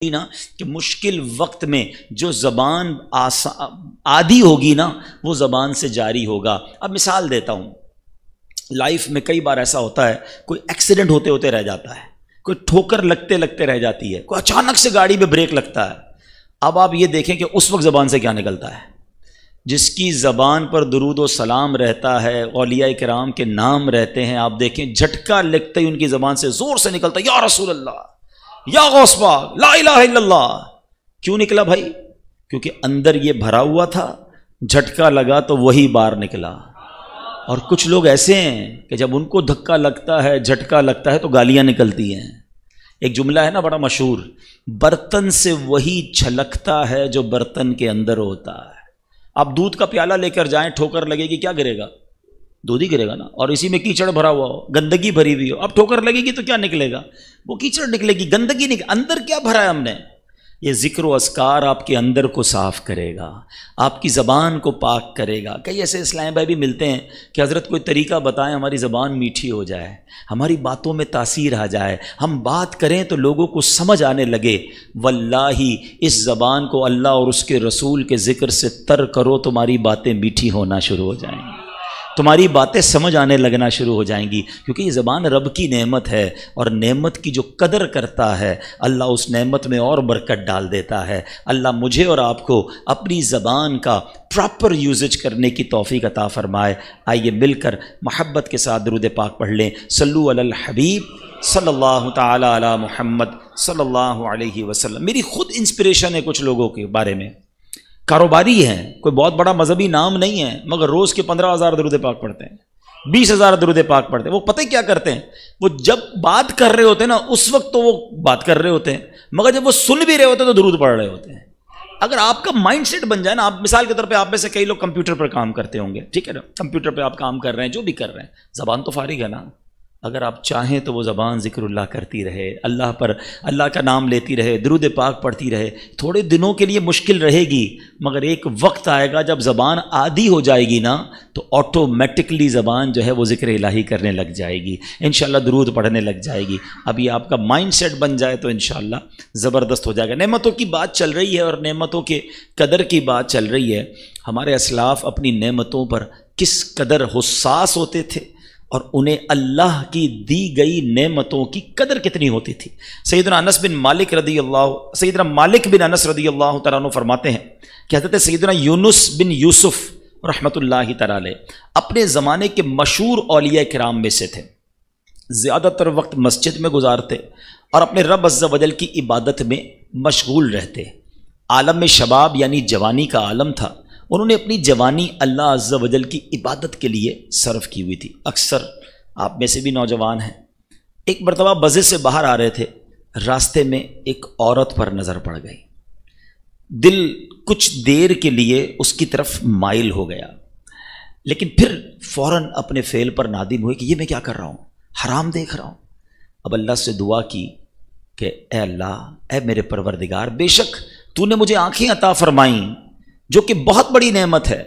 نا کہ مشکل وقت میں جو زبان عادی ہوگی نا وہ زبان سے جاری ہوگا. اب مثال دیتا ہوں، لائف میں کئی بار ایسا ہوتا ہے، کوئی ایکسیڈنٹ ہوتے ہوتے رہ جاتا ہے، کوئی ٹھوکر لگتے لگتے رہ جاتی ہے، کوئی اچانک سے گاڑی پہ بریک لگتا ہے. اب آپ یہ دیکھیں کہ اس وقت زبان سے کیا نکلتا ہے. جس کی زبان پر درود و سلام رہتا ہے، اولیاء کرام کے نام رہتے ہیں، آپ دیکھیں جھٹکا لگتے ہی ان کی زبان سے زور سے نکلتا ہے، یا رسول اللہ، یا غوث پاک، لا الہ الا اللہ. کیوں نکلا بھائی؟ کیونکہ اندر یہ بھرا ہوا تھا، جھٹکا لگا تو وہی باہر نکلا. اور کچھ لوگ ایسے ہیں کہ جب ان کو دھکا لگتا ہے، جھٹکا لگتا ہے تو گالیاں نکلتی ہیں. ایک جملہ ہے نا بڑا مشہور، برتن سے وہی چھلکتا ہے جو برتن کے اندر ہوتا ہے. آپ دودھ کا پیالہ لے کر جائیں، ٹھوکر لگے گی، کیا گرے گا؟ دودھ ہی گرے گا نا. اور اسی میں کیچڑ بھرا ہوا ہو، گندگی بھری ہوئی ہو، اب ٹھوکر لگے گی تو کیا نکلے گا؟ وہ کیچڑ نکلے گی، گندگی نکلے. اندر کیا بھرا ہے ہم نے؟ یہ ذکر و اذکار آپ کے اندر کو صاف کرے گا، آپ کی زبان کو پاک کرے گا. کئی ایسے اسلام بھائی بھی ملتے ہیں کہ حضرت کوئی طریقہ بتائیں ہماری زبان میٹھی ہو جائے، ہماری باتوں میں تاثیر آ جائے، ہم بات کریں تو لوگوں کو سمجھ آنے لگے. واللہ اس زبان کو اللہ اور اس کے رسول کے ذکر سے تر کرو، تمہاری باتیں میٹھی ہونا شروع ہو جائیں گی، تمہاری باتیں سمجھ آنے لگنا شروع ہو جائیں گی. کیونکہ یہ زبان رب کی نعمت ہے، اور نعمت کی جو قدر کرتا ہے اللہ اس نعمت میں اور برکت ڈال دیتا ہے. اللہ مجھے اور آپ کو اپنی زبان کا پراپر یوزج کرنے کی توفیق عطا فرمائے. آئیے مل کر محبت کے ساتھ درود پاک پڑھ لیں. صلو علی الحبیب صلی اللہ تعالی علی محمد صلی اللہ علیہ وسلم. میری خود انسپریشن ہے کچھ لوگوں کے بارے میں، کاروباری ہیں، کوئی بہت بڑا مذہبی نام نہیں ہے، مگر روز کے 15,000 درود پاک پڑھتے ہیں، 20,000 درود پاک پڑھتے ہیں. وہ پتہ کیا کرتے ہیں؟ وہ جب بات کر رہے ہوتے ہیں نا اس وقت تو وہ بات کر رہے ہوتے ہیں، مگر جب وہ سن بھی رہے ہوتے ہیں تو درود پڑھ رہے ہوتے ہیں. اگر آپ کا مائنڈ سیٹ بن جائے نا، آپ مثال کے طور پہ آپ میں سے کئی لوگ کمپیوٹر پر کام کرتے ہوں گے، ٹھیک ہے نا، کمپیوٹر پہ آپ کام کر رہے ہیں، جو بھی کر رہے ہیں، زبان تو فارغ ہے نا. اگر آپ چاہیں تو وہ زبان ذکر اللہ کرتی رہے، اللہ پر اللہ کا نام لیتی رہے، درود پاک پڑھتی رہے. تھوڑے دنوں کے لیے مشکل رہے گی، مگر ایک وقت آئے گا جب زبان عادی ہو جائے گی نا تو آٹومیٹکلی زبان جو ہے وہ ذکر الہی کرنے لگ جائے گی، انشاءاللہ درود پڑھنے لگ جائے گی. ابھی آپ کا مائنڈ سیٹ بن جائے تو انشاءاللہ زبردست ہو جائے گا. نعمتوں کی بات چل رہی ہے اور نعمتوں کے قدر کی بات چل رہی ہے. ہمارے اسلاف اپنی نعمتوں پر کس قدر حساس ہوتے تھے اور انہیں اللہ کی دی گئی نعمتوں کی قدر کتنی ہوتی تھی. سیدنا مالک بن انس رضی اللہ تعالیٰ عنہ فرماتے ہیں کہ حضرت سیدنا یونس بن یوسف رحمۃ اللہ تعالیٰ علیہ اپنے زمانے کے مشہور اولیاء کرام میں سے تھے. زیادہ تر وقت مسجد میں گزارتے اور اپنے رب عز و جل کی عبادت میں مشغول رہتے. عالم میں شباب یعنی جوانی کا عالم تھا. انہوں نے اپنی جوانی اللہ عز و جل کی عبادت کے لیے صرف کی ہوئی تھی. اکثر آپ میں سے بھی نوجوان ہیں. ایک مرتبہ مسجد سے باہر آ رہے تھے، راستے میں ایک عورت پر نظر پڑ گئی. دل کچھ دیر کے لیے اس کی طرف مائل ہو گیا، لیکن پھر فوراً اپنے فعل پر نادم ہوئے کہ یہ میں کیا کر رہا ہوں، حرام دیکھ رہا ہوں. اب اللہ سے دعا کی کہ اے اللہ، اے میرے پروردگار، بے شک تو نے مجھے آنکھیں عطا فرمائیں جو کہ بہت بڑی نعمت ہے،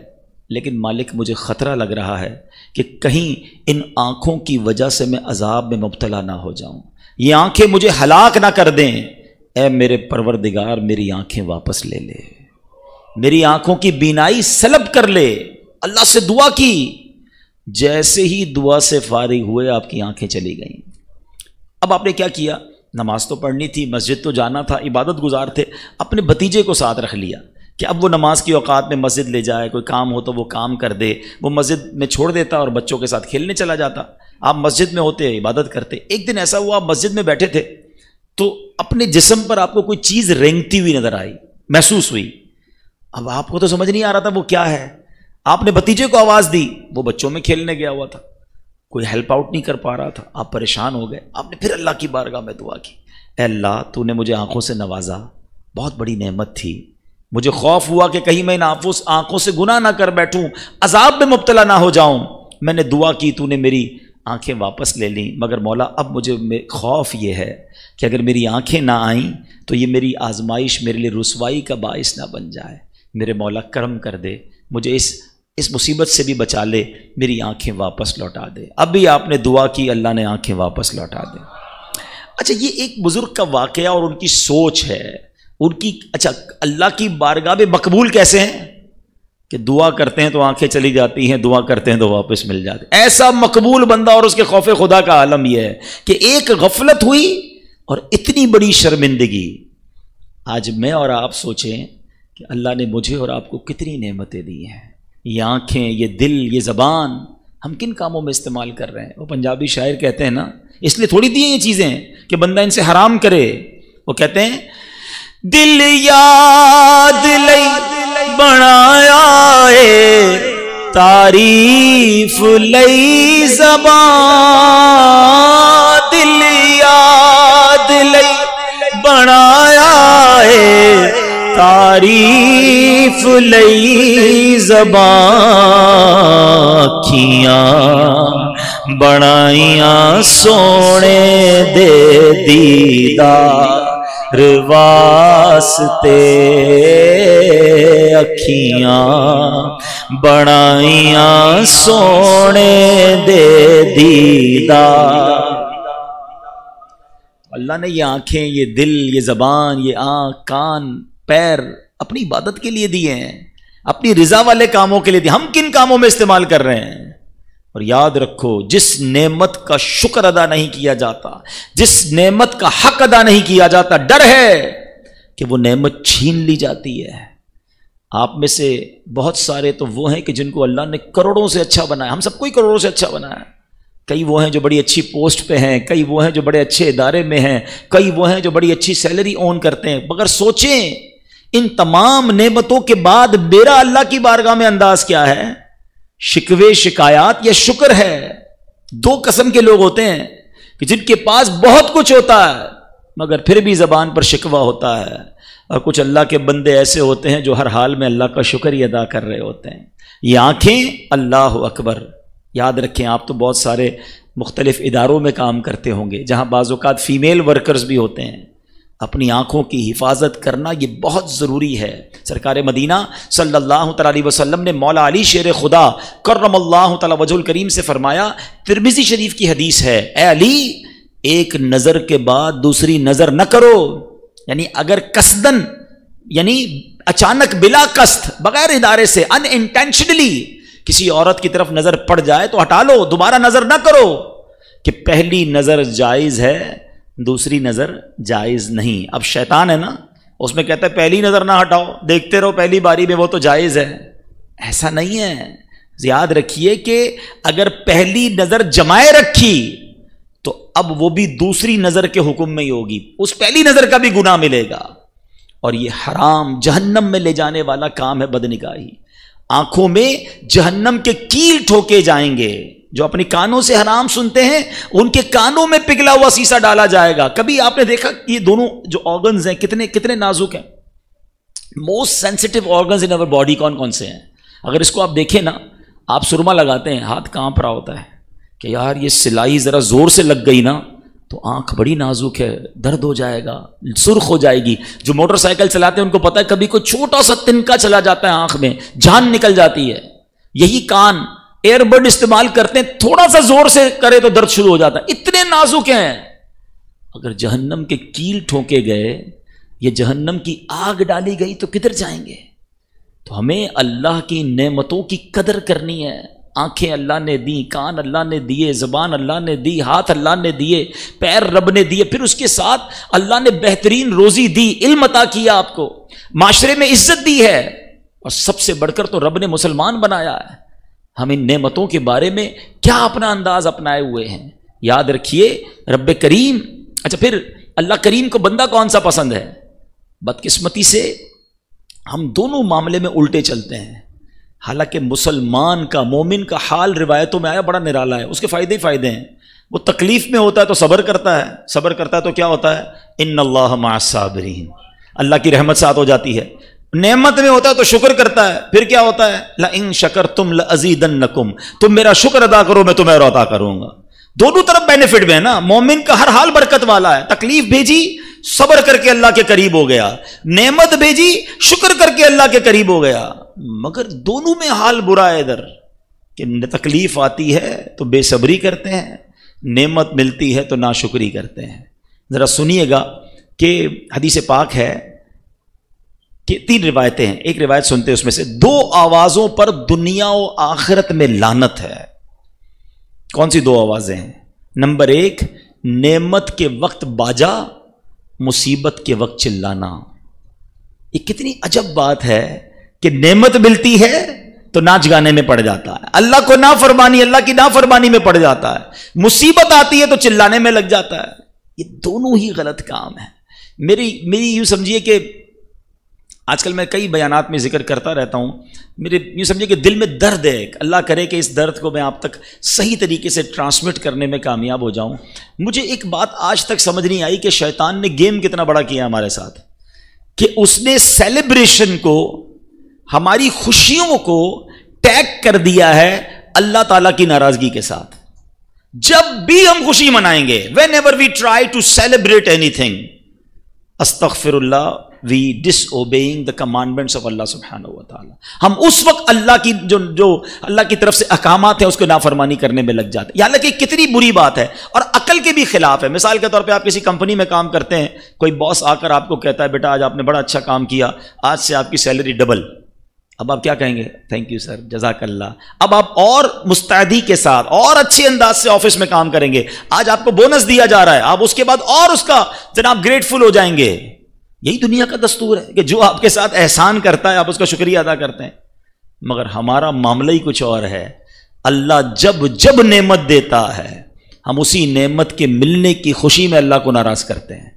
لیکن مالک مجھے خطرہ لگ رہا ہے کہ کہیں ان آنکھوں کی وجہ سے میں عذاب میں مبتلا نہ ہو جاؤں، یہ آنکھیں مجھے ہلاک نہ کر دیں. اے میرے پروردگار میری آنکھیں واپس لے لے، میری آنکھوں کی بینائی سلب کر لے. اللہ سے دعا کی. جیسے ہی دعا سے فارغ ہوئے آپ کی آنکھیں چلی گئیں. اب آپ نے کیا کیا؟ نماز تو پڑھنی تھی، مسجد تو جانا تھا، عبادت گزار تھے، اپنے بھتیجے کو ساتھ رکھ لیا کہ اب وہ نماز کی اوقات میں مسجد لے جائے، کوئی کام ہو تو وہ کام کر دے. وہ مسجد میں چھوڑ دیتا اور بچوں کے ساتھ کھیلنے چلا جاتا. آپ مسجد میں ہوتے، عبادت کرتے. ایک دن ایسا ہوا آپ مسجد میں بیٹھے تھے تو اپنے جسم پر آپ کو کوئی چیز رینگتی ہوئی نظر آئی، محسوس ہوئی. اب آپ کو تو سمجھ نہیں آ رہا تھا وہ کیا ہے. آپ نے بھتیجے کو آواز دی، وہ بچوں میں کھیلنے گیا ہوا تھا، کوئی ہیلپ آؤٹ نہیں کر پا رہا تھا. آپ پریشان ہو گئے. آپ نے پھر اللہ کی بارگاہ میں دعا کی، اے اللہ تو نے مجھے آنکھوں سے نوازا، بہت بڑی نعمت تھی. مجھے خوف ہوا کہ کہیں میں ان آنکھوں سے گناہ نہ کر بیٹھوں، عذاب میں مبتلا نہ ہو جاؤں. میں نے دعا کی، تو نے میری آنکھیں واپس لے لیں، مگر مولا اب مجھے خوف یہ ہے کہ اگر میری آنکھیں نہ آئیں تو یہ میری آزمائش میرے لیے رسوائی کا باعث نہ بن جائے. میرے مولا کرم کر دے، مجھے اس مصیبت سے بھی بچا لے، میری آنکھیں واپس لوٹا دے. اب بھی آپ نے دعا کی، اللہ نے آنکھیں واپس لوٹا دے. اچھا یہ ایک بزرگ کا واقعہ اور ان کی سوچ ہے ان کی. اچھا اللہ کی بارگاہ میں مقبول کیسے ہیں کہ دعا کرتے ہیں تو آنکھیں چلی جاتی ہیں, دعا کرتے ہیں تو واپس مل جاتے ہیں. ایسا مقبول بندہ اور اس کے خوف خدا کا عالم یہ ہے کہ ایک غفلت ہوئی اور اتنی بڑی شرمندگی. آج میں اور آپ سوچیں کہ اللہ نے مجھے اور آپ کو کتنی نعمتیں دی ہیں. یہ آنکھیں, یہ دل, یہ زبان, ہم کن کاموں میں استعمال کر رہے ہیں؟ وہ پنجابی شاعر کہتے ہیں نا, اس لیے تھوڑی دی ہیں یہ چیزیں کہ بندہ ان سے حرام کرے. وہ کہتے ہیں دل یاد لئی بنایا ہے تعریف لئی زبان, دل یاد لئی بنایا ہے تعریف لئی زبان, کھیاں بنائیاں سونے دے دیدار واسطے, اکھیاں بنائیاں سونے دے دیدار. اللہ نے یہ آنکھیں, یہ دل, یہ زبان, یہ آنکھ, کان, پیر اپنی عبادت کے لیے دیے ہیں, اپنی رضا والے کاموں کے لیے دیے. ہم کن کاموں میں استعمال کر رہے ہیں؟ اور یاد رکھو جس نعمت کا شکر ادا نہیں کیا جاتا, جس نعمت کا حق ادا نہیں کیا جاتا, ڈر ہے کہ وہ نعمت چھین لی جاتی ہے. آپ میں سے بہت سارے تو وہ ہیں کہ جن کو اللہ نے کروڑوں سے اچھا بنایا. ہم سب کو ہی کروڑوں سے اچھا بنایا. کئی وہ ہیں جو بڑی اچھی پوسٹ پہ ہیں, کئی وہ ہیں جو بڑے اچھے ادارے میں ہیں, کئی وہ ہیں جو بڑی اچھی سیلری اون کرتے ہیں. مگر سوچیں ان تمام نعمتوں کے بعد میرا اللہ کی بارگاہ میں انداز کیا ہے؟ شکوے, شکایات یا شکر ہے؟ دو قسم کے لوگ ہوتے ہیں کہ جن کے پاس بہت کچھ ہوتا ہے مگر پھر بھی زبان پر شکوہ ہوتا ہے, اور کچھ اللہ کے بندے ایسے ہوتے ہیں جو ہر حال میں اللہ کا شکر ہی ادا کر رہے ہوتے ہیں. یہ آنکھیں, اللہ اکبر. یاد رکھیں آپ تو بہت سارے مختلف اداروں میں کام کرتے ہوں گے جہاں بعض اوقات فیمیل ورکرز بھی ہوتے ہیں. اپنی آنکھوں کی حفاظت کرنا یہ بہت ضروری ہے. سرکار مدینہ صلی اللہ تعالی علیہ وسلم نے مولا علی شیر خدا کرم اللہ تعالی وجہ الکریم سے فرمایا, ترمذی شریف کی حدیث ہے, اے علی ایک نظر کے بعد دوسری نظر نہ کرو. یعنی اگر قصدن, یعنی اچانک بلا قصد, بغیر ارادے سے, ان انٹینشنلی کسی عورت کی طرف نظر پڑ جائے تو ہٹا لو, دوبارہ نظر نہ کرو. کہ پہلی نظر جائز ہے, دوسری نظر جائز نہیں. اب شیطان ہے نا, اس میں کہتا ہے پہلی نظر نہ ہٹاؤ, دیکھتے رہو پہلی باری میں, وہ تو جائز ہے. ایسا نہیں ہے. یاد رکھیے کہ اگر پہلی نظر جمائے رکھی تو اب وہ بھی دوسری نظر کے حکم میں ہی ہوگی, اس پہلی نظر کا بھی گناہ ملے گا. اور یہ حرام, جہنم میں لے جانے والا کام ہے بدنگاہی. آنکھوں میں جہنم کے کیل ٹھوکے جائیں گے. جو اپنی کانوں سے حرام سنتے ہیں ان کے کانوں میں پگھلا ہوا سیسا ڈالا جائے گا. کبھی آپ نے دیکھا یہ دونوں جو آرگنز ہیں کتنے نازک ہیں؟ موسٹ سینسٹیو آرگنز ان اور باڈی کون کون سے ہیں؟ اگر اس کو آپ دیکھیں نا, آپ سرما لگاتے ہیں, ہاتھ کانپ رہا ہوتا ہے کہ یار یہ سلائی ذرا زور سے لگ گئی نا تو آنکھ بڑی نازک ہے, درد ہو جائے گا, سرخ ہو جائے گی. جو موٹر سائیکل چلاتے ہیں ان کو پتا ہے کبھی کوئی چھوٹا سا تنکا چلا جاتا ہے آنکھ میں, جان نکل جاتی ہے. یہی کان ایئر بڈ استعمال کرتے ہیں, تھوڑا سا زور سے کرے تو درد شروع ہو جاتا ہے, اتنے نازک ہیں. اگر جہنم کے کیل ٹھونکے گئے یا جہنم کی آگ ڈالی گئی تو کدھر جائیں گے؟ تو ہمیں اللہ کی نعمتوں کی قدر کرنی ہے. آنکھیں اللہ نے دی, کان اللہ نے دیے, زبان اللہ نے دی, ہاتھ اللہ نے دیے, پیر رب نے دیے, پھر اس کے ساتھ اللہ نے بہترین روزی دی, علم عطا کیا, آپ کو معاشرے میں عزت دی ہے, اور سب سے بڑھ کر تو رب نے مسلمان بنایا ہے. ہم ان نعمتوں کے بارے میں کیا اپنا انداز اپنائے ہوئے ہیں؟ یاد رکھیے رب کریم. اچھا پھر اللہ کریم کو بندہ کون سا پسند ہے؟ بدقسمتی سے ہم دونوں معاملے میں الٹے چلتے ہیں. حالانکہ مسلمان کا, مومن کا حال روایتوں میں آیا بڑا نرالا ہے, اس کے فائدے ہی فائدے ہیں. وہ تکلیف میں ہوتا ہے تو صبر کرتا ہے, صبر کرتا ہے تو کیا ہوتا ہے؟ ان اللہ مع الصابرین, اللہ کی رحمت ساتھ ہو جاتی ہے. نعمت میں ہوتا ہے تو شکر کرتا ہے, پھر کیا ہوتا ہے؟ لئن شکرتم لازیدنکم, تم میرا شکر ادا کرو میں تمہیں اور عطا کروں گا. دونوں طرف بینیفٹ میں ہے نا. مومن کا ہر حال برکت والا ہے, تکلیف بھیجی صبر کر کے اللہ کے قریب ہو گیا, نعمت بھیجی شکر کر کے اللہ کے قریب ہو گیا. مگر دونوں میں حال برا ہے ادھر کہ تکلیف آتی ہے تو بے صبری کرتے ہیں, نعمت ملتی ہے تو ناشکری کرتے ہیں. ذرا سنیے گا کہ حدیث پاک ہے کہ 3 روایتیں ہیں، ایک روایت سنتے ہیں، اس میں سے 2 آوازوں پر دنیا و آخرت میں لعنت ہے۔ کون سی 2 آوازیں ہیں؟ نمبر 1، نعمت کے وقت باجا، مصیبت کے وقت چلانا۔ یہ کتنی عجب بات ہے کہ نعمت ملتی ہے تو ناچ گانے میں پڑ جاتا ہے، اللہ کو نافرمانی، اللہ کی نافرمانی میں پڑ جاتا ہے، مصیبت آتی ہے تو چلانے میں لگ جاتا ہے۔ یہ دونوں ہی غلط کام ہیں۔ میری یوں سمجھیے کہ آج کل میں کئی بیانات میں ذکر کرتا رہتا ہوں، میرے یوں سمجھیے کہ دل میں درد ہے، اللہ کرے کہ اس درد کو میں آپ تک صحیح طریقے سے ٹرانسمٹ کرنے میں کامیاب ہو جاؤں۔ مجھے ایک بات آج تک سمجھ نہیں آئی کہ شیطان نے گیم کتنا بڑا کیا ہمارے ساتھ، کہ اس نے سیلیبریشن کو، ہماری خوشیوں کو ٹیگ کر دیا ہے اللہ تعالیٰ کی ناراضگی کے ساتھ۔ جب بھی ہم خوشی منائیں گے، whenever we try to celebrate anything, استغفر اللہ، we disobeying the commandments of اللہ سبحانہ و تعالی، ہم اس وقت اللہ کی جو اللہ کی طرف سے احکامات ہیں اس کو نافرمانی کرنے میں لگ جاتے ہیں۔ حالانکہ کتنی بری بات ہے اور عقل کے بھی خلاف ہے۔ مثال کے طور پہ آپ کسی کمپنی میں کام کرتے ہیں، کوئی باس آ کر آپ کو کہتا ہے بیٹا آج آپ نے بڑا اچھا کام کیا، آج سے آپ کی سیلری ڈبل۔ اب آپ کیا کہیں گے؟ تھینک یو سر، جزاک اللہ۔ اب آپ اور مستعدی کے ساتھ اور اچھے انداز سے آفس میں کام کریں گے، آج آپ کو بونس دیا جا رہا ہے، آپ اس کے بعد اور اس کا جناب گریٹفل ہو جائیں گے۔ یہی دنیا کا دستور ہے کہ جو آپ کے ساتھ احسان کرتا ہے آپ اس کا شکریہ ادا کرتے ہیں، مگر ہمارا معاملہ ہی کچھ اور ہے۔ اللہ جب نعمت دیتا ہے ہم اسی نعمت کے ملنے کی خوشی میں اللہ کو ناراض کرتے ہیں۔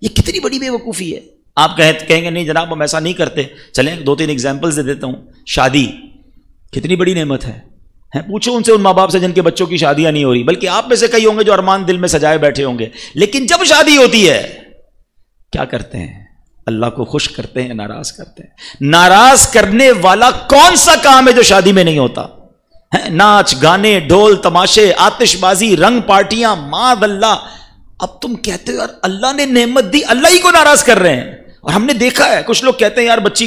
یہ کتنی بڑی بے وقوفی ہے۔ آپ کہیں گے نہیں جناب ہم ایسا نہیں کرتے، چلیں 2-3 ایگزامپلز دے دیتا ہوں۔ شادی کتنی بڑی نعمت ہے، پوچھو ان سے، ان ماں باپ سے جن کے بچوں کی شادیاں نہیں ہو رہی، بلکہ آپ میں سے کئی ہوں گے جو ارمان دل میں سجائے بیٹھے ہوں گے، لیکن جب شادی ہوتی ہے کیا کرتے ہیں؟ اللہ کو خوش کرتے ہیں، ناراض کرتے ہیں۔ ناراض کرنے والا کون سا کام ہے جو شادی میں نہیں ہوتا؟ ناچ گانے، ڈھول تماشے، آتش بازی، رنگ پارٹیاں، معاذ اللہ۔ اب تم کہتے ہو یار اللہ نے نعمت دی، اللہ ہی کو ناراض کر رہے ہیں۔ اور ہم نے دیکھا ہے کچھ لوگ کہتے ہیں یار بچے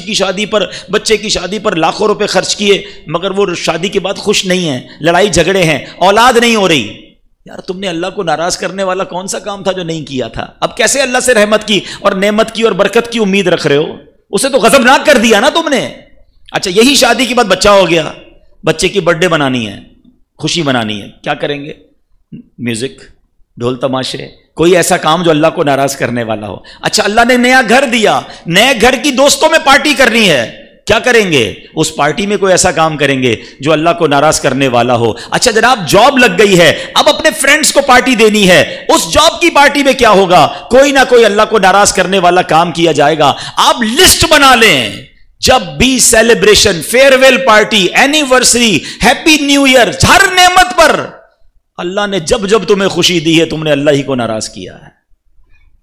کی شادی پر لاکھوں روپے خرچ کیے، مگر وہ شادی کے بعد خوش نہیں ہیں، لڑائی جھگڑے ہیں، اولاد نہیں ہو رہی۔ یار تم نے اللہ کو ناراض کرنے والا کون سا کام تھا جو نہیں کیا تھا؟ اب کیسے اللہ سے رحمت کی اور نعمت کی اور برکت کی امید رکھ رہے ہو؟ اسے تو غضبناک کر دیا نا تم نے۔ اچھا یہی شادی کے بعد بچہ ہو گیا، بچے کی برتھ ڈے منانی ہے، خوشی منانی ہے، کیا کریں گے؟ میوزک، ڈھول تماشے، کوئی ایسا کام جو اللہ کو ناراض کرنے والا ہو۔ اچھا اللہ نے نیا گھر دیا، نئے گھر کی دوستوں میں پارٹی کرنی ہے، کیا کریں گے؟ اس پارٹی میں کوئی ایسا کام کریں گے جو اللہ کو ناراض کرنے والا ہو۔ اچھا جناب جاب لگ گئی ہے، اب اپنے فرینڈز کو پارٹی دینی ہے، اس جاب کی پارٹی میں کیا ہوگا؟ کوئی نہ کوئی اللہ کو ناراض کرنے والا کام کیا جائے گا۔ آپ لسٹ بنا لیں، جب بھی celebration, farewell party, anniversary, happy new year, ہر نعمت پر اللہ نے جب تمہیں خوشی دی ہے تم نے اللہ ہی کو ناراض کیا ہے۔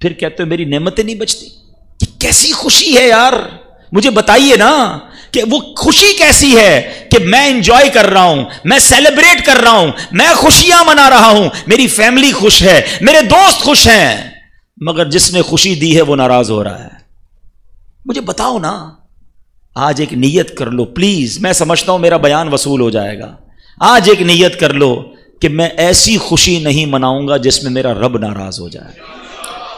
پھر کہتے ہو میری نعمتیں نہیں بچتی۔ یہ کیسی خوشی ہے یار؟ مجھے بتائیے نا کہ وہ خوشی کیسی ہے کہ میں انجوائے کر رہا ہوں، میں سیلیبریٹ کر رہا ہوں، میں خوشیاں منا رہا ہوں، میری فیملی خوش ہے، میرے دوست خوش ہیں، مگر جس نے خوشی دی ہے وہ ناراض ہو رہا ہے۔ مجھے بتاؤ نا، آج ایک نیت کر لو پلیز، میں سمجھتا ہوں میرا بیان وصول ہو جائے گا۔ آج ایک نیت کر لو کہ میں ایسی خوشی نہیں مناؤں گا جس میں میرا رب ناراض ہو جائے۔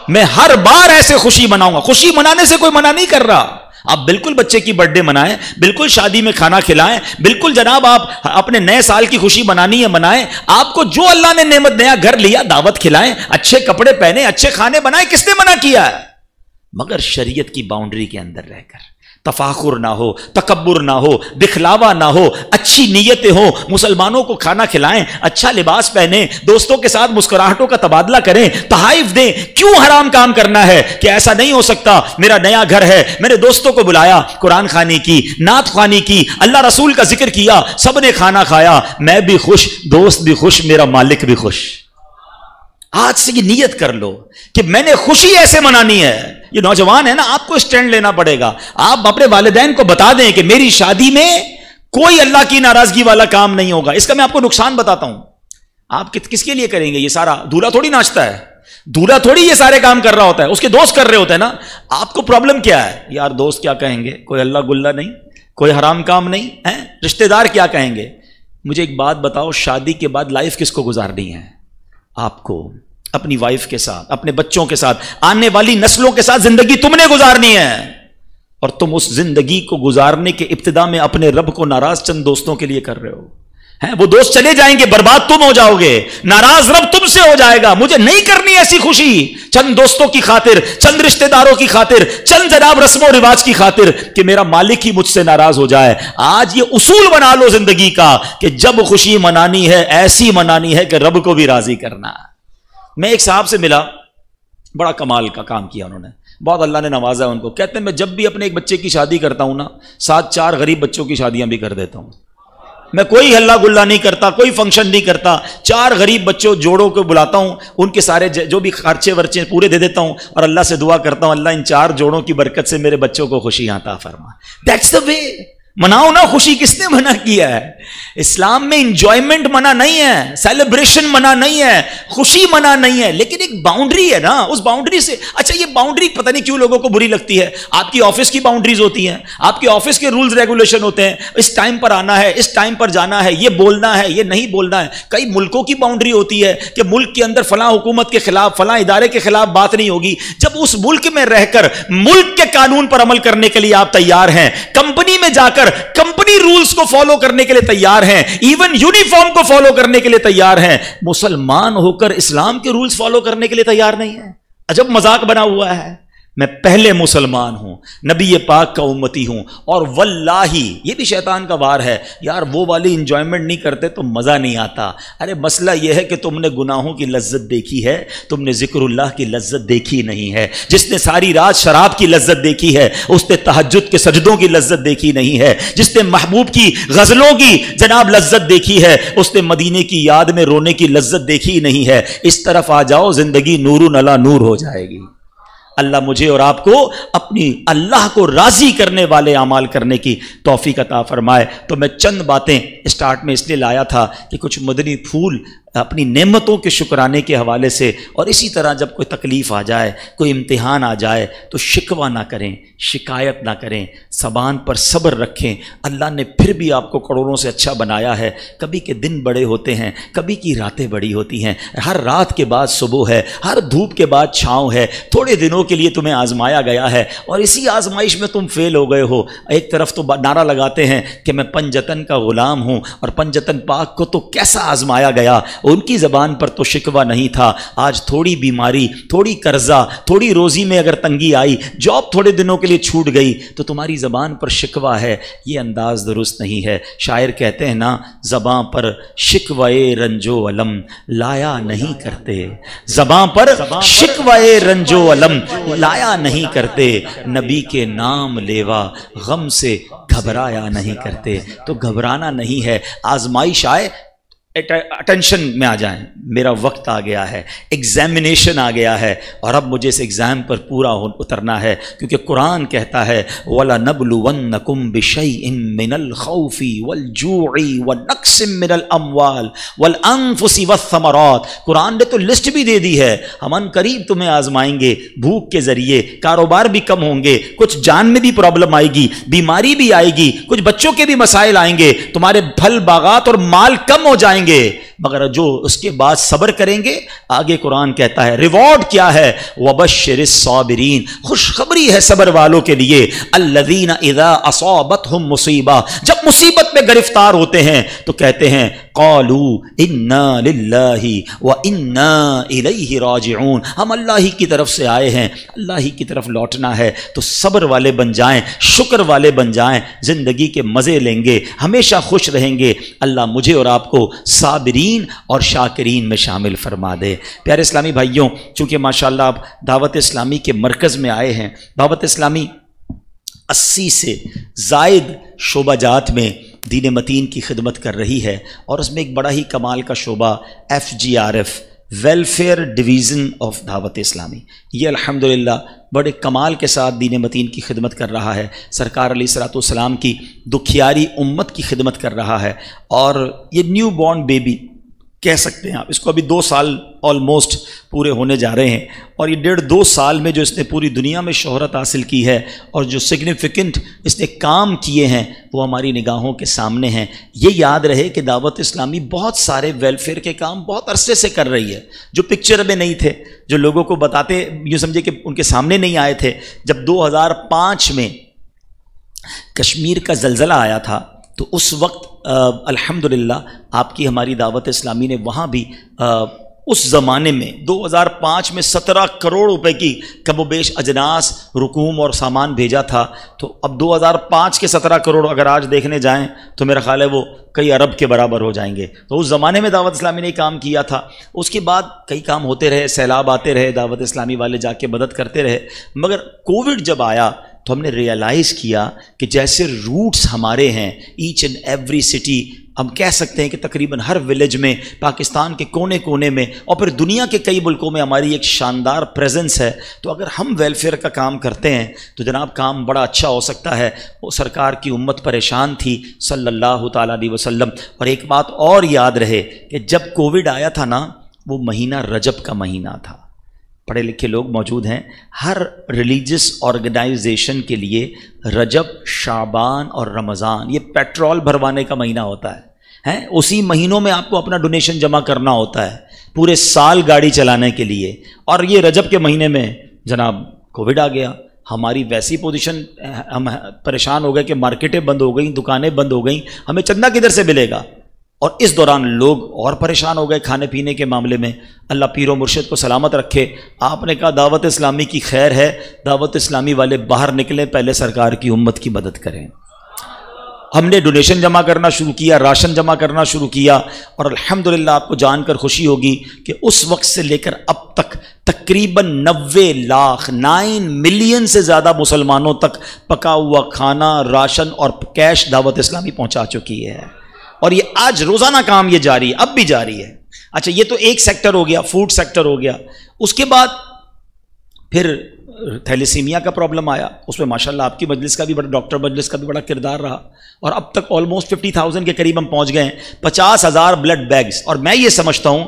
میں ہر بار ایسے خوشی مناؤں گا۔ خوشی منانے سے کوئی منع نہیں کر رہا، آپ بالکل بچے کی برتھ ڈے منائیں، بالکل شادی میں کھانا کھلائیں، بالکل جناب آپ اپنے نئے سال کی خوشی منانی ہے منائیں، آپ کو جو اللہ نے نعمت نیا گھر لیا دعوت کھلائیں، اچھے کپڑے پہنے، اچھے کھانے بنائیں، کس نے منع کیا ہے؟ مگر شریعت کی باؤنڈری کے اندر رہ کر، تفاخر نہ ہو، تکبر نہ ہو، دکھلاوا نہ ہو، اچھی نیتیں ہوں، مسلمانوں کو کھانا کھلائیں، اچھا لباس پہنیں، دوستوں کے ساتھ مسکراہٹوں کا تبادلہ کریں، تحائف دیں۔ کیوں حرام کام کرنا ہے کہ ایسا نہیں ہو سکتا؟ میرا نیا گھر ہے، میرے دوستوں کو بلایا، قرآن خوانی کی، نعت خوانی کی، اللہ رسول کا ذکر کیا، سب نے کھانا کھایا، میں بھی خوش، دوست بھی خوش، میرا مالک بھی خوش۔ آج سے یہ نیت کر لو کہ میں نے خوشی ایسے منانی ہے۔ یہ نوجوان ہے نا، آپ کو اسٹینڈ لینا پڑے گا۔ آپ اپنے والدین کو بتا دیں کہ میری شادی میں کوئی اللہ کی ناراضگی والا کام نہیں ہوگا۔ اس کا میں آپ کو نقصان بتاتا ہوں۔ آپ کس کے لیے کریں گے یہ سارا؟ دولہا تھوڑی ناچتا ہے، دولہا تھوڑی یہ سارے کام کر رہا ہوتا ہے، اس کے دوست کر رہے ہوتے ہیں نا۔ آپ کو پرابلم کیا ہے؟ یار دوست کیا کہیں گے، کوئی اللہ گلہ نہیں، کوئی حرام کام نہیں ہے، رشتہ دار کیا کہیں گے۔ مجھے ایک بات بتاؤ، شادی کے بعد لائف کس کو گزارنی ہے؟ آپ کو۔ اپنی وائف کے ساتھ، اپنے بچوں کے ساتھ، آنے والی نسلوں کے ساتھ زندگی تم نے گزارنی ہے، اور تم اس زندگی کو گزارنے کے ابتدا میں اپنے رب کو ناراض چند دوستوں کے لیے کر رہے ہو. وہ دوست چلے جائیں گے، برباد تم ہو جاؤ گے، ناراض رب تم سے ہو جائے گا. مجھے نہیں کرنی ایسی خوشی چند دوستوں کی خاطر، چند رشتہ داروں کی خاطر، چند جناب رسم و رواج کی خاطر کہ میرا مالک ہی مجھ سے ناراض ہو جائے. آج یہ اصول بنا لو زندگی کا کہ جب خوشی منانی ہے ایسی منانی ہے کہ رب کو بھی راضی کرنا. میں ایک صاحب سے ملا، بڑا کمال کا کام کیا انہوں نے، بہت اللہ نے نوازا ان کو. کہتے ہیں میں جب بھی اپنے ایک بچے کی شادی کرتا ہوں نا، ساتھ 4 غریب بچوں کی شادیاں بھی کر دیتا ہوں. میں کوئی ہلا گلا نہیں کرتا، کوئی فنکشن نہیں کرتا، 4 غریب بچوں جوڑوں کو بلاتا ہوں، ان کے سارے جو بھی خرچے ورچے پورے دے دیتا ہوں، اور اللہ سے دعا کرتا ہوں اللہ ان 4 جوڑوں کی برکت سے میرے بچوں کو خوشی عطا فرما. دیٹس دا وے. مناؤ نا. خوشی کس نے منع کیا ہے؟ اسلام میں انجوائمنٹ منع نہیں ہے، سیلیبریشن منع نہیں ہے، خوشی منع نہیں ہے، لیکن ایک باؤنڈری ہے نا. اس باؤنڈری سے اچھا یہ باؤنڈری پتہ نہیں کیوں لوگوں کو بری لگتی ہے. آپ کی آفس کی باؤنڈریز ہوتی ہیں، آپ کے آفس کے رولز ریگولیشن ہوتے ہیں، اس ٹائم پر آنا ہے، اس ٹائم پر جانا ہے، یہ بولنا ہے، یہ نہیں بولنا ہے. کئی ملکوں کی باؤنڈری ہوتی ہے کہ ملک کے اندر فلاں حکومت کے خلاف، فلاں ادارے کے خلاف بات نہیں ہوگی. جب اس ملک میں رہ کر ملک کے قانون پر عمل کرنے کے لیے آپ تیار ہیں، کمپنی میں جا کر کمپنی رولز کو فالو کرنے کے لیے تیار ہیں، ایون یونیفارم کو فالو کرنے کے لیے تیار ہیں، مسلمان ہو کر اسلام کے رولز فالو کرنے کے لیے تیار نہیں ہیں. عجب مذاق بنا ہوا ہے. میں پہلے مسلمان ہوں، نبی پاک کا امتی ہوں، اور واللہ یہ بھی شیطان کا وار ہے، یار وہ والی انجوائمنٹ نہیں کرتے تو مزہ نہیں آتا. ارے مسئلہ یہ ہے کہ تم نے گناہوں کی لذت دیکھی ہے، تم نے ذکر اللہ کی لذت دیکھی نہیں ہے. جس نے ساری رات شراب کی لذت دیکھی ہے اس نے تہجد کے سجدوں کی لذت دیکھی نہیں ہے. جس نے محبوب کی غزلوں کی جناب لذت دیکھی ہے اس نے مدینے کی یاد میں رونے کی لذت دیکھی نہیں ہے. اس طرف آ جاؤ، زندگی نور علی نور ہو جائے گی. اللہ مجھے اور آپ کو اپنی اللہ کو راضی کرنے والے اعمال کرنے کی توفیق عطا فرمائے. تو میں چند باتیں اسٹارٹ میں اس لیے لایا تھا کہ کچھ مدنی پھول اپنی نعمتوں کے شکرانے کے حوالے سے، اور اسی طرح جب کوئی تکلیف آ جائے، کوئی امتحان آ جائے تو شکوہ نہ کریں، شکایت نہ کریں، زبان پر صبر رکھیں. اللہ نے پھر بھی آپ کو کروڑوں سے اچھا بنایا ہے. کبھی کے دن بڑے ہوتے ہیں، کبھی کی راتیں بڑی ہوتی ہیں. ہر رات کے بعد صبح ہے، ہر دھوپ کے بعد چھاؤں ہے. تھوڑے دنوں کے لیے تمہیں آزمایا گیا ہے اور اسی آزمائش میں تم فیل ہو گئے ہو. ایک طرف تو نعرہ لگاتے ہیں کہ میں پنجتن کا غلام ہوں، اور پنجتن پاک کو تو کیسا آزمایا گیا، ان کی زبان پر تو شکوہ نہیں تھا. آج تھوڑی بیماری، تھوڑی قرضہ، تھوڑی روزی میں اگر تنگی آئی، جاب تھوڑے دنوں کے لیے چھوٹ گئی تو تمہاری زبان پر شکوہ ہے. یہ انداز درست نہیں ہے. شاعر کہتے ہیں نا، زبان پر شکوہ رنج و علم لایا نہیں کرتے، زبان پر شکوہ رنج و علم لایا نہیں کرتے، نبی کے نام لیوا غم سے گھبرایا نہیں کرتے. تو گھبرانا نہیں ہے. آزمائش آئے، اٹینشن میں آ جائیں، میرا وقت آ گیا ہے، ایگزامینیشن آ گیا ہے، اور اب مجھے اس ایگزام پر پورا اترنا ہے. کیونکہ قرآن کہتا ہے وَلَنَبْلُوَنَّكُمْ بِشَيْءٍ مِّنَ الْخَوْفِ وَالْجُوعِ وَنَقْصٍ مِّنَ الْأَمْوَالِ وَالْأَنفُسِ وَالثَّمَرَاتِ. قرآن نے تو لسٹ بھی دے دی ہے، ہم ان قریب تمہیں آزمائیں گے، بھوک کے ذریعے، کاروبار بھی کم ہوں گے، کچھ جان میں بھی پرابلم آئے گی، بیماری بھی آئے گی، کچھ بچوں کے بھی مسائل آئیں گے، تمہارے پھل باغات اور مال کم ہو جائیں گے، مگر جو اس کے بعد صبر کریں گے، آگے قرآن کہتا ہے ریوارڈ کیا ہے، وَبَشِّرِ الصَّابِرِينَ، خوشخبری ہے صبر والوں کے لیے، الَّذِينَ إِذَا أَصَابَتْهُمْ مُصِیبَةٌ، جب مصیبت میں گرفتار ہوتے ہیں تو کہتے ہیں قالوا انا للہ وانا الیہ راجعون، ہم اللہ ہی کی طرف سے آئے ہیں، اللہ ہی کی طرف لوٹنا ہے. تو صبر والے بن جائیں، شکر والے بن جائیں، زندگی کے مزے لیں گے، ہمیشہ خوش رہیں گے. اللہ مجھے اور آپ کو صابرین اور شاکرین میں شامل فرما دے. پیارے اسلامی بھائیوں، چونکہ ماشاءاللہ آپ دعوت اسلامی کے مرکز میں آئے ہیں، دعوت اسلامی 80 سے زائد شعبہ جات میں دین متین کی خدمت کر رہی ہے، اور اس میں ایک بڑا ہی کمال کا شعبہ FGRF، ویلفیئر ڈویژن آف دعوت اسلامی، یہ الحمدللہ بڑے کمال کے ساتھ دین متین کی خدمت کر رہا ہے. سرکار علیہ الصلوۃ والسلام کی دکھیاری امت کی خدمت کر رہا ہے. اور یہ نیو بورن بیبی کہہ سکتے ہیں آپ اس کو. ابھی 2 سال آلموسٹ پورے ہونے جا رہے ہیں اور یہ 1.5-2 سال میں جو اس نے پوری دنیا میں شہرت حاصل کی ہے اور جو سگنیفیکنٹ اس نے کام کیے ہیں وہ ہماری نگاہوں کے سامنے ہیں. یہ یاد رہے کہ دعوت اسلامی بہت سارے ویلفیئر کے کام بہت عرصے سے کر رہی ہے جو پکچر میں نہیں تھے, جو لوگوں کو بتاتے یوں سمجھے کہ ان کے سامنے نہیں آئے تھے. جب 2005 میں کشمیر کا زلزلہ آیا تھا تو اس وقت الحمدللہ آپ کی ہماری دعوت اسلامی نے وہاں بھی اس زمانے میں 2005 میں 17 کروڑ روپے کی کم و بیش اجناس, رقوم اور سامان بھیجا تھا. تو اب 2005 کے 17 کروڑ اگر آج دیکھنے جائیں تو میرا خیال ہے وہ کئی ارب کے برابر ہو جائیں گے. تو اس زمانے میں دعوت اسلامی نے کام کیا تھا. اس کے بعد کئی کام ہوتے رہے, سیلاب آتے رہے, دعوت اسلامی والے جا کے مدد کرتے رہے. مگر کووڈ جب آیا تو ہم نے ریئلائز کیا کہ جیسے روٹس ہمارے ہیں ایچ اینڈ ایوری سٹی, ہم کہہ سکتے ہیں کہ تقریباً ہر ولیج میں, پاکستان کے کونے کونے میں اور پھر دنیا کے کئی ملکوں میں ہماری ایک شاندار پریزنس ہے. تو اگر ہم ویلفیئر کا کام کرتے ہیں تو جناب کام بڑا اچھا ہو سکتا ہے. وہ سرکار کی امت پریشان تھی صلی اللہ تعالیٰ علیہ وسلم. اور ایک بات اور یاد رہے کہ جب کووڈ آیا تھا نا, وہ مہینہ رجب کا مہینہ تھا. پڑھے لکھے لوگ موجود ہیں, ہر ریلیجس آرگنائزیشن کے لیے رجب, شعبان اور رمضان یہ پیٹرول بھروانے کا مہینہ ہوتا ہے. اسی مہینوں میں آپ کو اپنا ڈونیشن جمع کرنا ہوتا ہے پورے سال گاڑی چلانے کے لیے. اور یہ رجب کے مہینے میں جناب کووڈ آ گیا. ہماری ویسی پوزیشن, ہم پریشان ہو گئے کہ مارکیٹیں بند ہو گئیں, دکانیں بند ہو گئیں, ہمیں چندہ کدھر سے ملے گا. اور اس دوران لوگ اور پریشان ہو گئے کھانے پینے کے معاملے میں. اللہ پیر و مرشد کو سلامت رکھے. آپ نے کہا دعوت اسلامی کی خیر ہے, دعوت اسلامی والے باہر نکلیں, پہلے سرکار کی امت کی مدد کریں. ہم نے ڈونیشن جمع کرنا شروع کیا, راشن جمع کرنا شروع کیا, اور الحمدللہ آپ کو جان کر خوشی ہوگی کہ اس وقت سے لے کر اب تک تقریباً 90 لاکھ 9 ملین سے زیادہ مسلمانوں تک پکا ہوا کھانا, راشن اور کیش دعوت اسلامی پہنچا چکی ہے. اور یہ آج روزانہ کام یہ جاری ہے, اب بھی جاری ہے. اچھا, یہ تو ایک سیکٹر ہو گیا, فوڈ سیکٹر ہو گیا. اس کے بعد پھر تھیلیسیمیا کا پرابلم آیا. اس میں ماشاءاللہ آپ کی مجلس کا بھی بڑا, ڈاکٹر مجلس کا بھی بڑا کردار رہا. اور اب تک آلموسٹ 50,000 کے قریب ہم پہنچ گئے ہیں. 50,000 بلڈ بیگز. اور میں یہ سمجھتا ہوں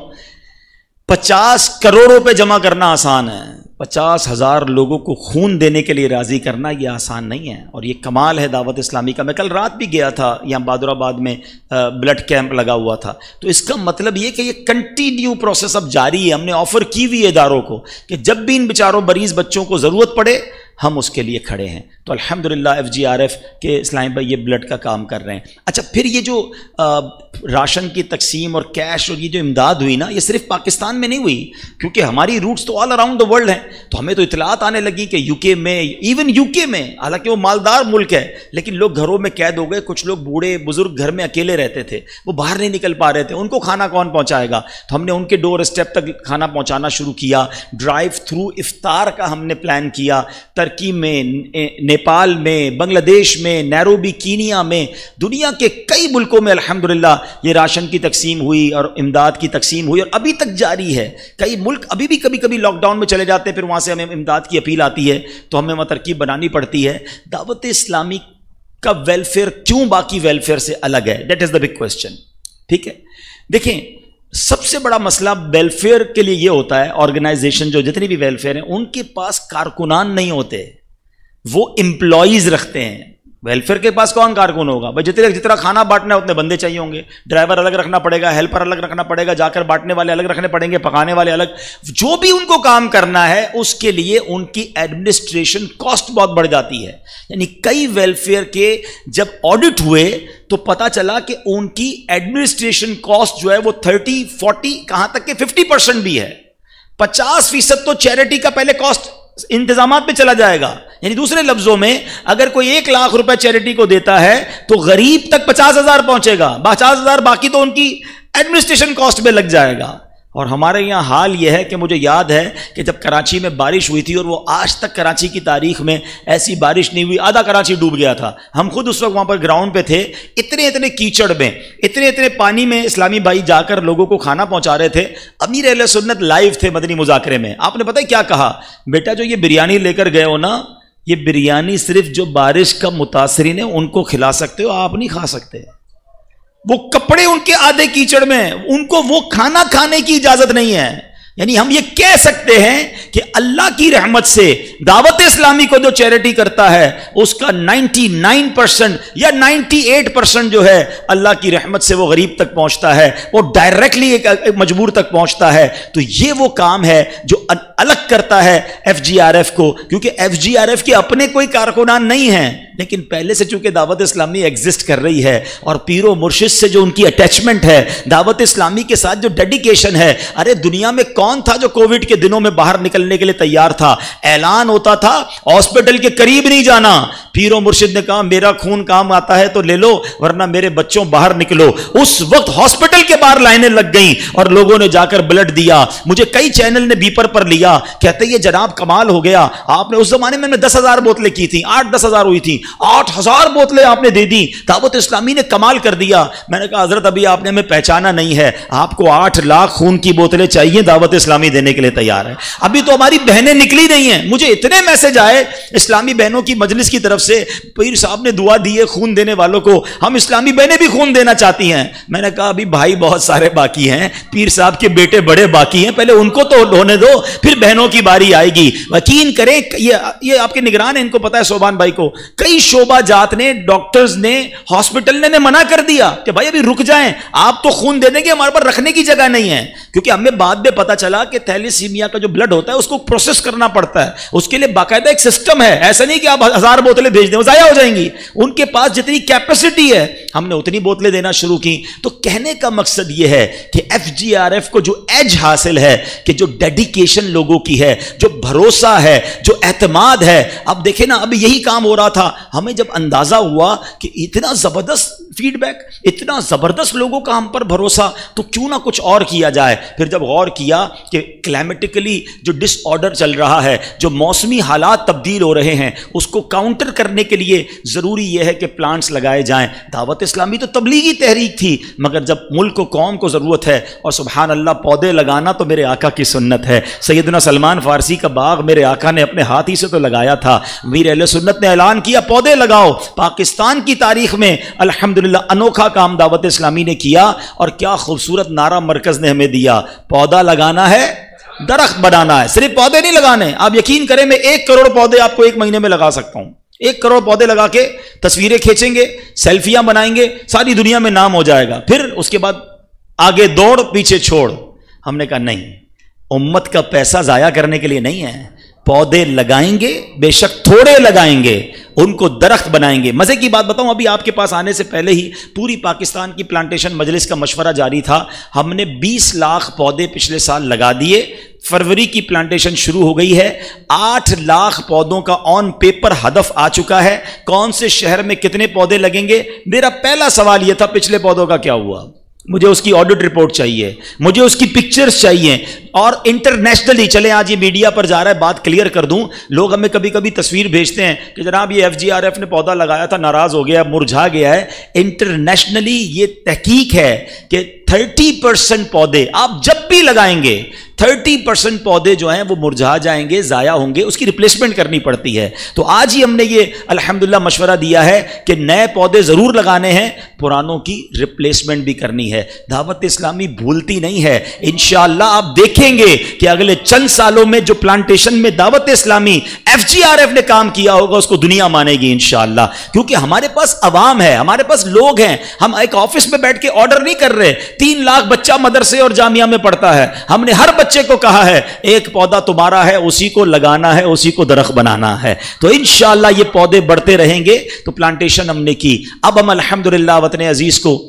50 کروڑ روپے جمع کرنا آسان ہے, 50,000 لوگوں کو خون دینے کے لیے راضی کرنا یہ آسان نہیں ہے. اور یہ کمال ہے دعوت اسلامی کا. میں کل رات بھی گیا تھا, یہاں بہادر آباد میں بلڈ کیمپ لگا ہوا تھا. تو اس کا مطلب یہ کہ یہ کنٹینیو پروسیس اب جاری ہے. ہم نے آفر کی ہوئی اداروں کو کہ جب بھی ان بیچاروں مریض بچوں کو ضرورت پڑے ہم اس کے لیے کھڑے ہیں. تو الحمدللہ FGRF کے اسلام بھائی یہ بلڈ کا کام کر رہے ہیں. اچھا, پھر یہ جو راشن کی تقسیم اور کیش اور یہ جو امداد ہوئی نا, یہ صرف پاکستان میں نہیں ہوئی, کیونکہ ہماری روٹس تو آل اراؤنڈ دا ورلڈ ہیں. تو ہمیں تو اطلاعات آنے لگی کہ UK میں, ایون UK میں, حالانکہ وہ مالدار ملک ہے, لیکن لوگ گھروں میں قید ہو گئے. کچھ لوگ بوڑھے بزرگ گھر میں اکیلے رہتے تھے, وہ باہر نہیں نکل پا رہے تھے, ان کو کھانا کون پہنچائے گا. تو ہم نے ان کے ڈور اسٹیپ تک کھانا پہنچانا شروع کیا. ڈرائیو تھرو افطار کا ہم نے پلان کیا. ترکی میں, نیپال میں, بنگلہ دیش میں, نیروبی کینیا میں, دنیا کے کئی ملکوں میں الحمدللہ یہ راشن کی تقسیم ہوئی اور امداد کی تقسیم ہوئی, اور ابھی تک جاری ہے. کئی ملک ابھی بھی کبھی کبھی لاک ڈاؤن میں چلے جاتے ہیں, پھر وہاں سے ہمیں امداد کی اپیل آتی ہے تو ہمیں وہاں ترکیب بنانی پڑتی ہے. دعوت اسلامی کا ویلفیئر کیوں باقی ویلفیئر سے الگ ہے؟ That is the big question. ٹھیک ہے, دیکھیں سب سے بڑا مسئلہ ویلفیئر کے لیے یہ ہوتا ہے, آرگنائزیشن جو جتنی بھی ویلفیئر ہیں ان کے پاس کارکنان نہیں ہوتے, وہ امپلائیز رکھتے ہیں. ویلفیئر کے پاس کون کارکن ہوگا بھائی؟ جتنا کھانا بانٹنا ہے اتنے بندے چاہیے ہوں گے, ڈرائیور الگ رکھنا پڑے گا, ہیلپر الگ رکھنا پڑے گا, جا کر بانٹنے والے الگ رکھنے پڑیں گے, پکانے والے الگ. جو بھی ان کو کام کرنا ہے اس کے لیے ان کی ایڈمنسٹریشن کاسٹ بہت بڑھ جاتی ہے. یعنی کئی ویلفیئر کے جب آڈٹ ہوئے تو پتا چلا کہ ان کی ایڈمنسٹریشن کاسٹ جو ہے وہ 30-40 کہاں تک کہ 50% بھی ہے. 50% تو چیریٹی کا پہلے کاسٹ انتظامات پہ چلا جائے گا. یعنی دوسرے لفظوں میں اگر کوئی 1 لاکھ روپے چیریٹی کو دیتا ہے تو غریب تک 50,000 پہنچے گا, 50,000 باقی تو ان کی ایڈمنسٹریشن کاسٹ میں لگ جائے گا. اور ہمارے یہاں حال یہ ہے کہ مجھے یاد ہے کہ جب کراچی میں بارش ہوئی تھی, اور وہ آج تک کراچی کی تاریخ میں ایسی بارش نہیں ہوئی, آدھا کراچی ڈوب گیا تھا. ہم خود اس وقت وہاں پر گراؤنڈ پہ تھے, اتنے کیچڑ میں, اتنے پانی میں اسلامی بھائی جا کر لوگوں کو کھانا پہنچا رہے تھے. امیر اہل سنت لائیو تھے مدنی مذاکرے میں. آپ نے پتہ ہے کیا کہا؟ بیٹا جو یہ بریانی لے کر گئے ہو نا, یہ بریانی صرف جو بارش کا متاثرین ہیں ان کو کھلا سکتے ہو, آپ نہیں کھا سکتے. وہ کپڑے ان کے آدھے کیچڑ میں، ان کو وہ کھانا کھانے کی اجازت نہیں ہے. یعنی ہم یہ کہہ سکتے ہیں کہ اللہ کی رحمت سے دعوت اسلامی کو جو چیریٹی کرتا ہے اس کا 99% یا 98% جو ہے اللہ کی رحمت سے وہ غریب تک پہنچتا ہے، وہ ڈائریکٹلی ایک مجبور تک پہنچتا ہے. تو یہ وہ کام ہے جو الگ کرتا ہے FGRF کو، کیونکہ FGRF کے اپنے کوئی کارکنان نہیں ہیں، لیکن پہلے سے چونکہ دعوت اسلامی ایگزسٹ کر رہی ہے اور پیر و مرشد سے جو ان کی اٹیچمنٹ ہے، دعوت اسلامی کے ساتھ جو ڈیڈیکیشن ہے. ارے دنیا میں کون تھا جو کووڈ کے دنوں میں باہر نکلنے کے لیے تیار تھا؟ اعلان ہوتا تھا ہاسپٹل کے قریب نہیں جانا. پیر و مرشد نے کہا میرا خون کام آتا ہے تو لے لو ورنہ میرے بچوں باہر نکلو. اس وقت ہاسپٹل کے باہر لائنیں لگ گئیں اور لوگوں نے جا کر بلڈ دیا. مجھے کئی چینل نے بیپر پر لیا، کہتے یہ جناب کمال ہو گیا، آپ نے اس زمانے میں 10,000 بوتلیں کی تھیں، 8-10,000 ہوئی تھیں، 8,000 بوتلیں آپ نے دے دی. دعوت اسلامی نے کمال کر دیا. میں نے کہا حضرت ابھی آپ نے ہمیں پہچانا نہیں ہے، آپ کو 8 لاکھ خون کی بوتلیں چاہیے، دعوت اسلامی دینے کے لیے تیار ہے. ابھی تو ہماری بہنیں نکلی نہیں ہیں. مجھے اتنے میسج آئے اسلامی بہنوں کی مجلس کی طرف سے، پیر صاحب نے دعا دی ہے خون دینے والوں کو، ہم اسلامی بہنیں بھی خون دینا چاہتی ہیں. میں نے کہا ابھی بھائی بہت سارے باقی ہیں، پیر صاحب کے بیٹے بڑے باقی ہیں، پہلے ان کو تو ہونے دو، پھر بہنوں کی باری آئے گی. یقین کریں یہ آپ کے نگران ہیں، ان کو پتا ہے صوبان بھائی کو، کئی شعبہ جات نے، ڈاکٹرز نے، ہاسپٹل نے منع کر دیا کہ بھائی ابھی رک جائیں، آپ تو خون دے دیں گے، ہمارے پر رکھنے کی جگہ نہیں ہے. کیونکہ ہمیں بعد میں پتا چلا کہ تھیلیسیمیا کا جو بلڈ ہوتا ہے اس کو پروسیس کرنا پڑتا ہے، اس کے لیے باقاعدہ ایک سسٹم ہے. ایسا نہیں کہ آپ 1000 بوتلیں بھیج دیں، وہ ضائع ہو جائیں گی. ان کے پاس جتنی کیپیسٹی ہے ہم نے اتنی بوتلیں دینا شروع کی. تو کہنے کا مقصد یہ ہے کہ FGRF کو جو ایج حاصل ہے کہ جو ڈیڈیکیشن لوگوں کی ہے، جو بھروسہ ہے، جو اعتماد ہے. اب دیکھیں نا، اب یہی کام ہو رہا تھا. ہمیں جب اندازہ ہوا کہ اتنا زبردست فیڈ بیک، اتنا زبردست لوگوں کا ہم پر بھروسہ، تو کیوں نہ کچھ اور کیا جائے. پھر جب غور کیا کہ کلائمیٹیکلی جو ڈس آرڈر چل رہا ہے، جو موسمی حالات تبدیل ہو رہے ہیں، اس کو کاؤنٹر کرنے کے لیے ضروری یہ ہے کہ پلانٹس لگائے جائیں. دعوت اسلامی تو تبلیغی تحریک تھی، مگر جب ملک و قوم کو ضرورت ہے، اور سبحان اللہ پودے لگانا تو میرے آقا کی سنت ہے. سیدنا سلمان فارسی کا باغ میرے آقا نے اپنے ہاتھ ہی سے تو لگایا تھا. میر اہل سنت نے اعلان کیا پودے لگاؤ. پاکستان کی تاریخ میں الحمدللہ انوکھا کام دعوت اسلامی نے کیا، اور کیا خوبصورت نعرہ مرکز نے ہمیں دیا، پودا لگانا ہے، درخت بنانا ہے. صرف پودے نہیں لگانے. آپ یقین کریں میں 1 کروڑ پودے آپ کو 1 مہینے میں لگا سکتا ہوں. 1 کروڑ پودے لگا کے تصویریں کھینچیں گے، سیلفیاں بنائیں گے، ساری دنیا میں نام ہو جائے گا. پھر اس کے بعد آگے دوڑ پیچھے چھوڑ. ہم نے کہا نہیں، امت کا پیسہ ضائع کرنے کے لیے نہیں ہے. پودے لگائیں گے، بے شک تھوڑے لگائیں گے، ان کو درخت بنائیں گے. مزے کی بات بتاؤں، ابھی آپ کے پاس آنے سے پہلے ہی پوری پاکستان کی پلانٹیشن مجلس کا مشورہ جاری تھا. ہم نے 20 لاکھ پودے پچھلے سال لگا دیے. فروری کی پلانٹیشن شروع ہو گئی ہے. 8 لاکھ پودوں کا آن پیپر ہدف آ چکا ہے. کون سے شہر میں کتنے پودے لگیں گے؟ میرا پہلا سوال یہ تھا پچھلے پودوں کا کیا ہوا؟ مجھے اس کی آڈٹ رپورٹ چاہیے، مجھے اس کی پکچرز چاہیے. اور انٹرنیشنلی چلیں آج یہ میڈیا پر جا رہا ہے، بات کلیئر کر دوں. لوگ ہمیں کبھی کبھی تصویر بھیجتے ہیں کہ جناب یہ FGRF نے پودا لگایا تھا، ناراض ہو گیا، مرجھا گیا ہے. انٹرنیشنلی یہ تحقیق ہے کہ 30% پودے آپ جب بھی لگائیں گے 30% پودے جو ہیں وہ مرجھا جائیں گے، ضائع ہوں گے، اس کی ریپلیسمنٹ کرنی پڑتی ہے. تو آج ہی ہم نے یہ الحمدللہ مشورہ دیا ہے کہ نئے پودے ضرور لگانے ہیں، پرانوں کی ریپلیسمنٹ بھی کرنی ہے. دعوت اسلامی بھولتی نہیں ہے. انشاءاللہ آپ دیکھیں گے کہ اگلے چند سالوں میں جو پلانٹیشن میں دعوت اسلامی FGRF نے کام کیا ہوگا اس کو دنیا مانے گی انشاءاللہ. کیونکہ ہمارے پاس عوام ہے، ہمارے پاس لوگ ہیں. ہم ایک آفس میں بیٹھ کے آرڈر نہیں کر رہے. 3 لاکھ بچہ مدرسے اور جامعہ میں پڑھتا ہے. ہم نے ہر بچے کو کہا ہے ایک پودا تمہارا ہے، اسی کو لگانا ہے، اسی کو درخت بنانا ہے. تو انشاءاللہ یہ پودے بڑھتے رہیں گے. تو پلانٹیشن ہم نے کی. اب ہم الحمدللہ وطن عزیز کو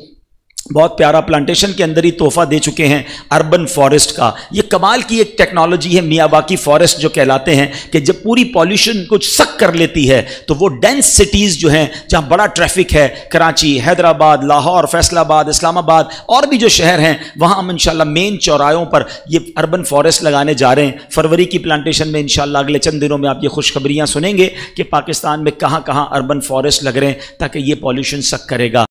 بہت پیارا پلانٹیشن کے اندر ہی تحفہ دے چکے ہیں اربن فارسٹ کا. یہ کمال کی ایک ٹیکنالوجی ہے میاواکی فارسٹ جو کہلاتے ہیں، کہ جب پوری پالیوشن کچھ سک کر لیتی ہے تو وہ ڈینس سٹیز جو ہیں جہاں بڑا ٹریفک ہے، کراچی، حیدرآباد، لاہور، فیصل آباد، اسلام آباد اور بھی جو شہر ہیں، وہاں ہم انشاءاللہ مین چوراہوں پر یہ اربن فارسٹ لگانے جا رہے ہیں. فروری کی پلانٹیشن میں انشاءاللہ اگلے چند دنوں میں آپ یہ خوشخبریاں سنیں گے کہ پاکستان میں کہاں کہاں اربن فارسٹ لگ رہے ہیں تاکہ یہ پالیوشن سک کرے گا.